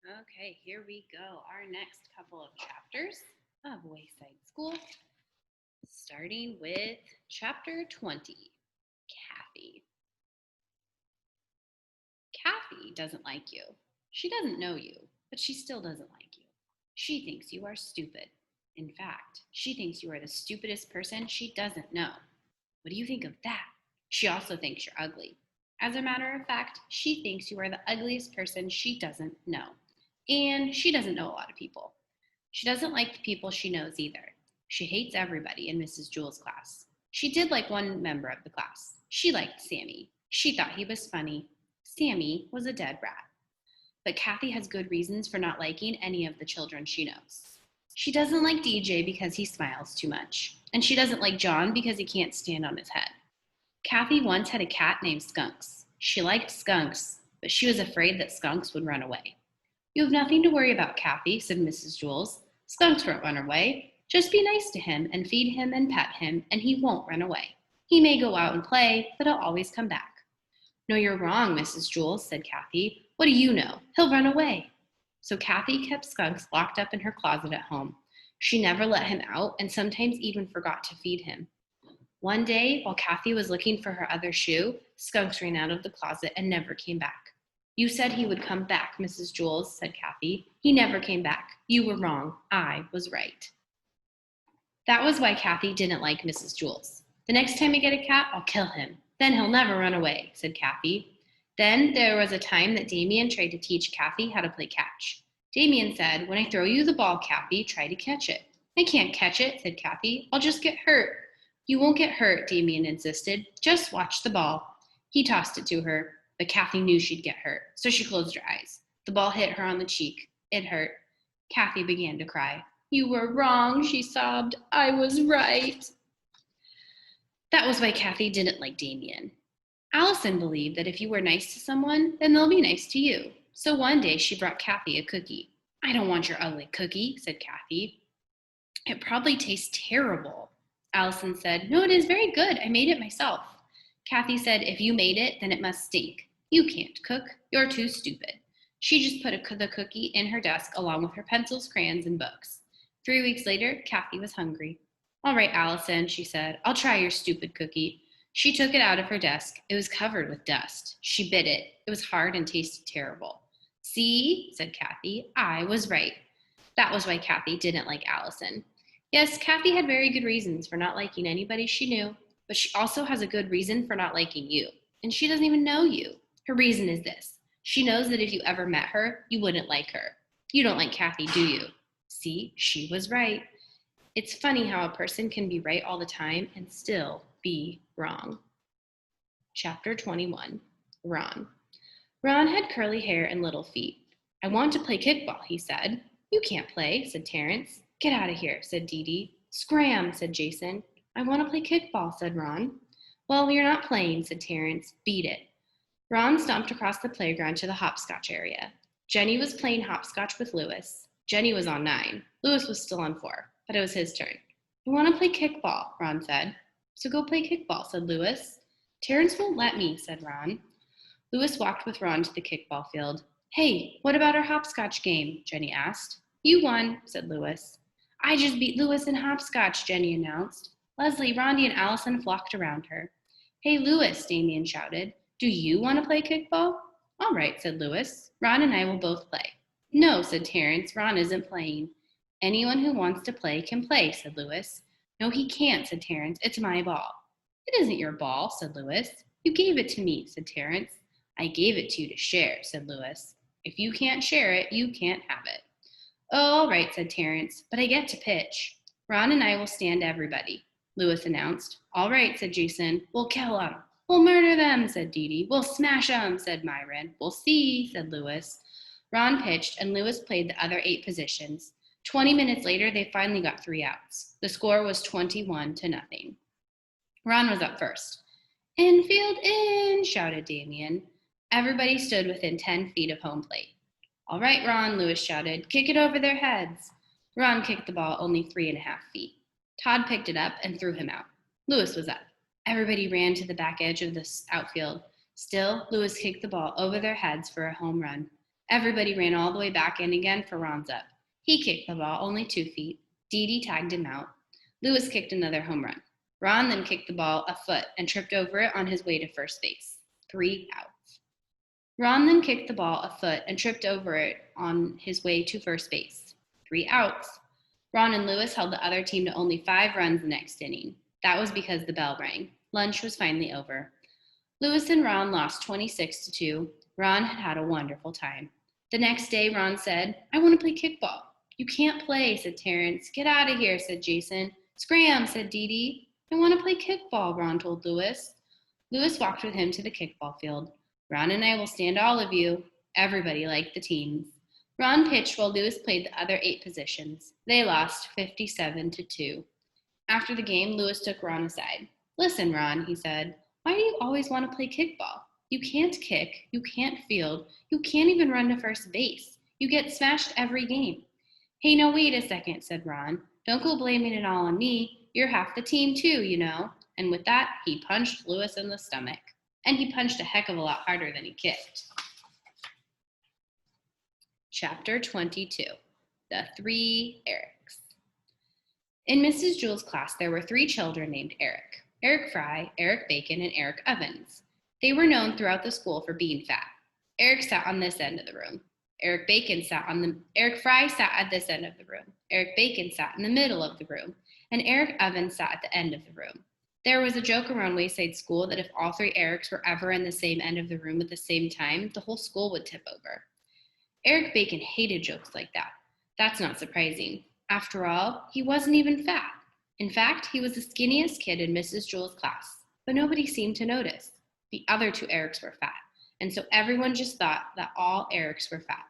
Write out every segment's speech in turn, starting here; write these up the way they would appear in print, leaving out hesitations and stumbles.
Okay, here we go. Our next couple of chapters of Wayside School, starting with chapter 20, Kathy. Kathy doesn't like you. She doesn't know you, but she still doesn't like you. She thinks you are stupid. In fact, she thinks you are the stupidest person she doesn't know. What do you think of that? She also thinks you're ugly. As a matter of fact, she thinks you are the ugliest person she doesn't know. And she doesn't know a lot of people. She doesn't like the people she knows either. She hates everybody in Mrs. Jewell's class. She did like one member of the class. She liked Sammy. She thought he was funny. Sammy was a dead rat. But Kathy has good reasons for not liking any of the children she knows. She doesn't like DJ because he smiles too much. And she doesn't like John because he can't stand on his head. Kathy once had a cat named Skunks. She liked skunks, but she was afraid that skunks would run away. You have nothing to worry about, Kathy, said Mrs. Jules. Skunks won't run away. Just be nice to him and feed him and pet him, and he won't run away. He may go out and play, but he'll always come back. No, you're wrong, Mrs. Jules, said Kathy. What do you know? He'll run away. So Kathy kept Skunks locked up in her closet at home. She never let him out and sometimes even forgot to feed him. One day, while Kathy was looking for her other shoe, Skunks ran out of the closet and never came back. You said he would come back, Mrs. Jules, said Kathy. He never came back. You were wrong. I was right. That was why Kathy didn't like Mrs. Jules. The next time I get a cat, I'll kill him. Then he'll never run away, said Kathy. Then there was a time that Damien tried to teach Kathy how to play catch. Damien said, when I throw you the ball, Kathy, try to catch it. I can't catch it, said Kathy. I'll just get hurt. You won't get hurt, Damien insisted. Just watch the ball. He tossed it to her, but Kathy knew she'd get hurt, so she closed her eyes. The ball hit her on the cheek. It hurt. Kathy began to cry. You were wrong, she sobbed. I was right. That was why Kathy didn't like Damien. Allison believed that if you were nice to someone, then they'll be nice to you. So one day she brought Kathy a cookie. I don't want your ugly cookie, said Kathy. It probably tastes terrible. Allison said, no, it is very good. I made it myself. Kathy said, if you made it, then it must stink. You can't cook. You're too stupid. She just put the cookie in her desk along with her pencils, crayons, and books. 3 weeks later, Kathy was hungry. All right, Allison, she said, I'll try your stupid cookie. She took it out of her desk. It was covered with dust. She bit it. It was hard and tasted terrible. See, said Kathy, I was right. That was why Kathy didn't like Allison. Yes, Kathy had very good reasons for not liking anybody she knew, but she also has a good reason for not liking you. And she doesn't even know you. Her reason is this. She knows that if you ever met her, you wouldn't like her. You don't like Kathy, do you? See, she was right. It's funny how a person can be right all the time and still be wrong. Chapter 21, Ron. Ron had curly hair and little feet. I want to play kickball, he said. You can't play, said Terrence. Get out of here, said Dee Dee. Scram, said Jason. I want to play kickball, said Ron. Well, you're not playing, said Terrence. Beat it. Ron stomped across the playground to the hopscotch area. Jenny was playing hopscotch with Lewis. Jenny was on 9. Lewis was still on 4, but it was his turn. I want to play kickball, Ron said. So go play kickball, said Lewis. Terrence won't let me, said Ron. Lewis walked with Ron to the kickball field. Hey, what about our hopscotch game? Jenny asked. You won, said Lewis. I just beat Lewis in hopscotch, Jenny announced. Leslie, Rondi, and Allison flocked around her. Hey, Lewis, Damien shouted. Do you want to play kickball? All right, said Lewis. Ron and I will both play. No, said Terrence. Ron isn't playing. Anyone who wants to play can play, said Lewis. No, he can't, said Terrence. It's my ball. It isn't your ball, said Lewis. You gave it to me, said Terrence. I gave it to you to share, said Lewis. If you can't share it, you can't have it. Oh, all right, said Terrence, but I get to pitch. Ron and I will stand everybody, Lewis announced. All right, said Jason. We'll kill them. We'll murder them, said Dee Dee. We'll smash them, said Myron. We'll see, said Lewis. Ron pitched, and Lewis played the other 8 positions. 20 minutes later, they finally got 3 outs. The score was 21-0. Ron was up first. Infield in, shouted Damien. Everybody stood within 10 feet of home plate. All right, Ron, Lewis shouted. Kick it over their heads. Ron kicked the ball only 3.5 feet. Todd picked it up and threw him out. Lewis was up. Everybody ran to the back edge of the outfield. Still, Lewis kicked the ball over their heads for a home run. Everybody ran all the way back in again for Ron's up. He kicked the ball only 2 feet. Dee Dee tagged him out. Lewis kicked another home run. Ron then kicked the ball a foot and tripped over it on his way to first base. 3 outs. Ron then kicked the ball a foot and tripped over it on his way to first base. 3 outs. Ron and Lewis held the other team to only 5 runs the next inning. That was because the bell rang. Lunch was finally over. Lewis and Ron lost 26-2. Ron had had a wonderful time. The next day, Ron said, "I want to play kickball." "You can't play," said Terrence. "Get out of here," said Jason. "Scram," said Dee Dee. "I want to play kickball," Ron told Lewis. Lewis walked with him to the kickball field. "Ron and I will stand all of you." Everybody liked the teams. Ron pitched while Lewis played the other 8 positions. They lost 57-2. After the game, Lewis took Ron aside. "Listen, Ron," he said, "why do you always want to play kickball? You can't kick, you can't field, you can't even run to first base. You get smashed every game." "Hey, no, wait a second," said Ron. "Don't go blaming it all on me. You're half the team too, you know." And with that, he punched Lewis in the stomach. And he punched a heck of a lot harder than he kicked. Chapter 22, The 3 Erics. In Mrs. Jewell's class, there were 3 children named Eric. Eric Fry, Eric Bacon, and Eric Evans. They were known throughout the school for being fat. Eric sat on this end of the room. Eric Fry sat at this end of the room. Eric Bacon sat in the middle of the room. And Eric Evans sat at the end of the room. There was a joke around Wayside School that if all 3 Erics were ever in the same end of the room at the same time, the whole school would tip over. Eric Bacon hated jokes like that. That's not surprising. After all, he wasn't even fat. In fact, he was the skinniest kid in Mrs. Jewell's class, but nobody seemed to notice. The other 2 Erics were fat, and so everyone just thought that all Erics were fat.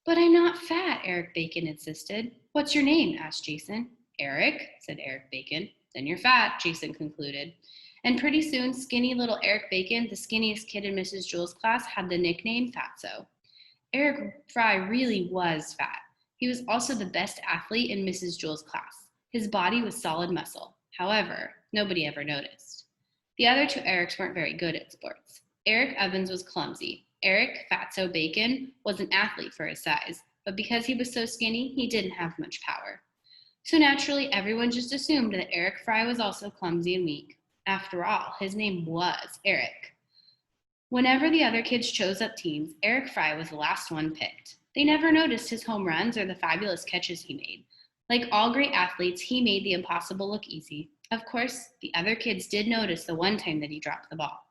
"But I'm not fat," Eric Bacon insisted. "What's your name?" asked Jason. "Eric," said Eric Bacon. "Then you're fat," Jason concluded. And pretty soon, skinny little Eric Bacon, the skinniest kid in Mrs. Jewell's class, had the nickname Fatso. Eric Fry really was fat. He was also the best athlete in Mrs. Jewell's class. His body was solid muscle. However, nobody ever noticed. The other 2 Erics weren't very good at sports. Eric Evans was clumsy. Eric Fatso Bacon was an athlete for his size, but because he was so skinny, he didn't have much power. So naturally, everyone just assumed that Eric Fry was also clumsy and weak. After all, his name was Eric. Whenever the other kids chose up teams, Eric Fry was the last one picked. They never noticed his home runs or the fabulous catches he made. Like all great athletes, he made the impossible look easy. Of course, the other kids did notice the one time that he dropped the ball.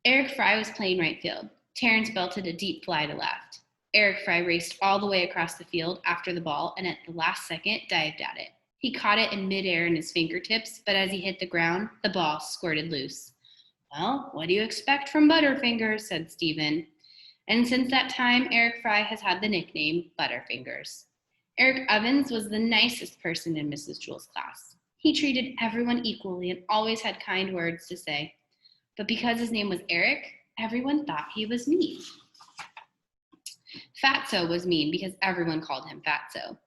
Eric Fry was playing right field. Terrence belted a deep fly to left. Eric Fry raced all the way across the field after the ball and at the last second dived at it. He caught it in midair in his fingertips, but as he hit the ground, the ball squirted loose. "Well, what do you expect from Butterfingers?" said Stephen. And since that time, Eric Fry has had the nickname Butterfingers. Eric Evans was the nicest person in Mrs. Jewell's class. He treated everyone equally and always had kind words to say. But because his name was Eric, everyone thought he was mean. Fatso was mean because everyone called him Fatso.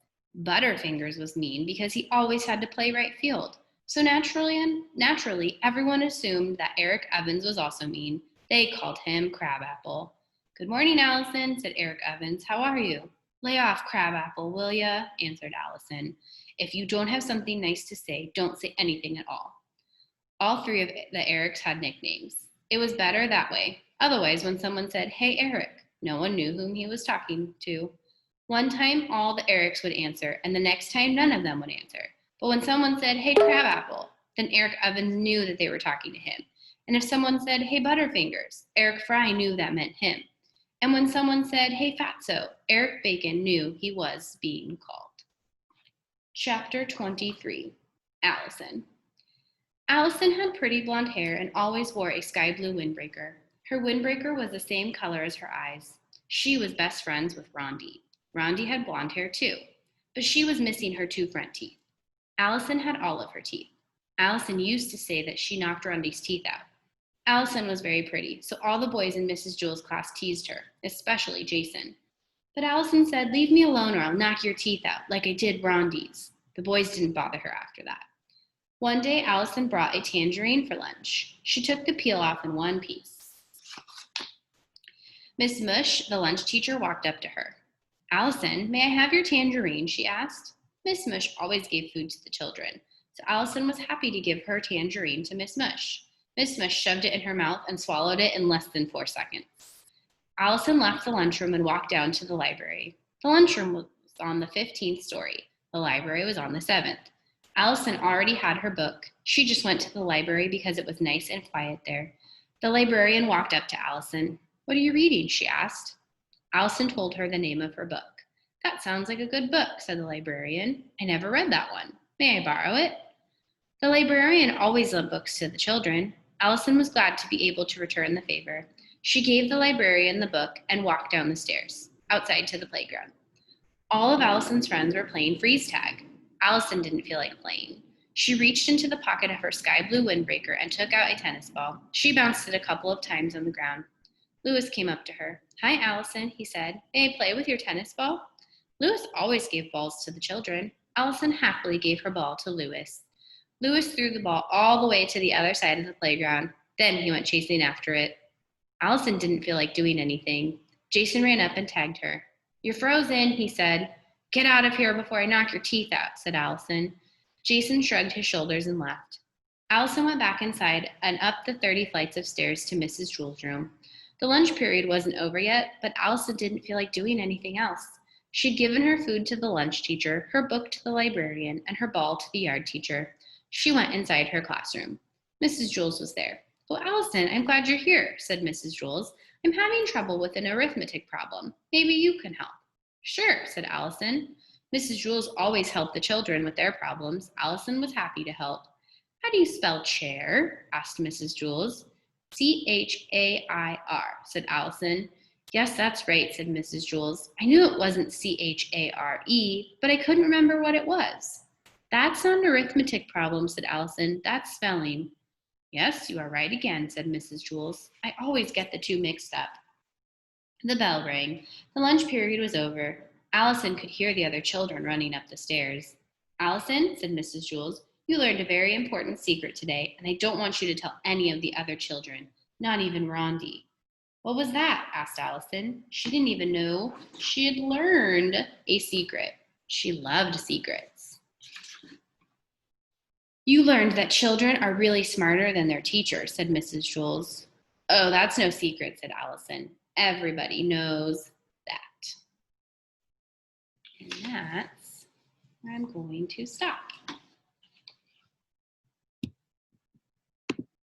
Butterfingers was mean because he always had to play right field. So naturally, everyone assumed that Eric Evans was also mean. They called him Crabapple. "Good morning, Allison," said Eric Evans. "How are you?" "Lay off, Crabapple, will ya?" answered Allison. "If you don't have something nice to say, don't say anything at all." All 3 of the Erics had nicknames. It was better that way. Otherwise, when someone said, "Hey, Eric," no one knew whom he was talking to. One time, all the Erics would answer, and the next time, none of them would answer. But when someone said, "Hey, Crabapple," then Eric Evans knew that they were talking to him. And if someone said, "Hey, Butterfingers," Eric Fry knew that meant him. And when someone said, "Hey, Fatso," Eric Bacon knew he was being called. Chapter 23, Allison. Allison had pretty blonde hair and always wore a sky blue windbreaker. Her windbreaker was the same color as her eyes. She was best friends with Rondi. Rondi had blonde hair too, but she was missing her 2 front teeth. Allison had all of her teeth. Allison used to say that she knocked Rondi's teeth out. Allison was very pretty, so all the boys in Mrs. Jewell's class teased her, especially Jason. But Allison said, "Leave me alone or I'll knock your teeth out, like I did Rondi's." The boys didn't bother her after that. One day, Allison brought a tangerine for lunch. She took the peel off in one piece. Miss Mush, the lunch teacher, walked up to her. Allison, may I have your tangerine? She asked. Miss Mush always gave food to the children, so Allison was happy to give her tangerine to Miss Mush. Miss Mush shoved it in her mouth and swallowed it in less than 4 seconds. Allison left the lunchroom and walked down to the library. The lunchroom was on the 15th story. The library was on the 7th. Allison already had her book. She just went to the library because it was nice and quiet there. The librarian walked up to Allison. What are you reading? She asked. Allison told her the name of her book. That sounds like a good book, said the librarian. I never read that one. May I borrow it? The librarian always lent books to the children. Allison was glad to be able to return the favor. She gave the librarian the book and walked down the stairs, outside to the playground. All of Allison's friends were playing freeze tag. Allison didn't feel like playing. She reached into the pocket of her sky blue windbreaker and took out a tennis ball. She bounced it a couple of times on the ground. Lewis came up to her. Hi, Allison, he said. May I play with your tennis ball? Lewis always gave balls to the children. Allison happily gave her ball to Lewis. Lewis threw the ball all the way to the other side of the playground. Then he went chasing after it. Allison didn't feel like doing anything. Jason ran up and tagged her. You're frozen, he said. Get out of here before I knock your teeth out, said Allison. Jason shrugged his shoulders and left. Allison went back inside and up the 30 flights of stairs to Mrs. Jewell's room. The lunch period wasn't over yet, but Allison didn't feel like doing anything else. She'd given her food to the lunch teacher, her book to the librarian, and her ball to the yard teacher. She went inside her classroom. Mrs. Jewells was there. Oh, Allison, I'm glad you're here, said Mrs. Jewells. I'm having trouble with an arithmetic problem. Maybe you can help. Sure, said Allison. Mrs. Jewells always helped the children with their problems. Allison was happy to help. How do you spell chair? Asked Mrs. Jewells. C-H-A-I-R, said Allison. Yes, that's right, said Mrs. Jewells. I knew it wasn't C-H-A-R-E, but I couldn't remember what it was. That's not an arithmetic problem, said Allison. That's spelling. Yes, you are right again, said Mrs. Jewells. I always get the two mixed up. The bell rang. The lunch period was over. Allison could hear the other children running up the stairs. Allison, said Mrs. Jewells, you learned a very important secret today, and I don't want you to tell any of the other children, not even Rondi. What was that? Asked Allison. She didn't even know she had learned a secret. She loved secrets. You learned that children are really smarter than their teachers, said Mrs. Jewells. Oh, that's no secret, said Allison. Everybody knows that. And that's where I'm going to stop.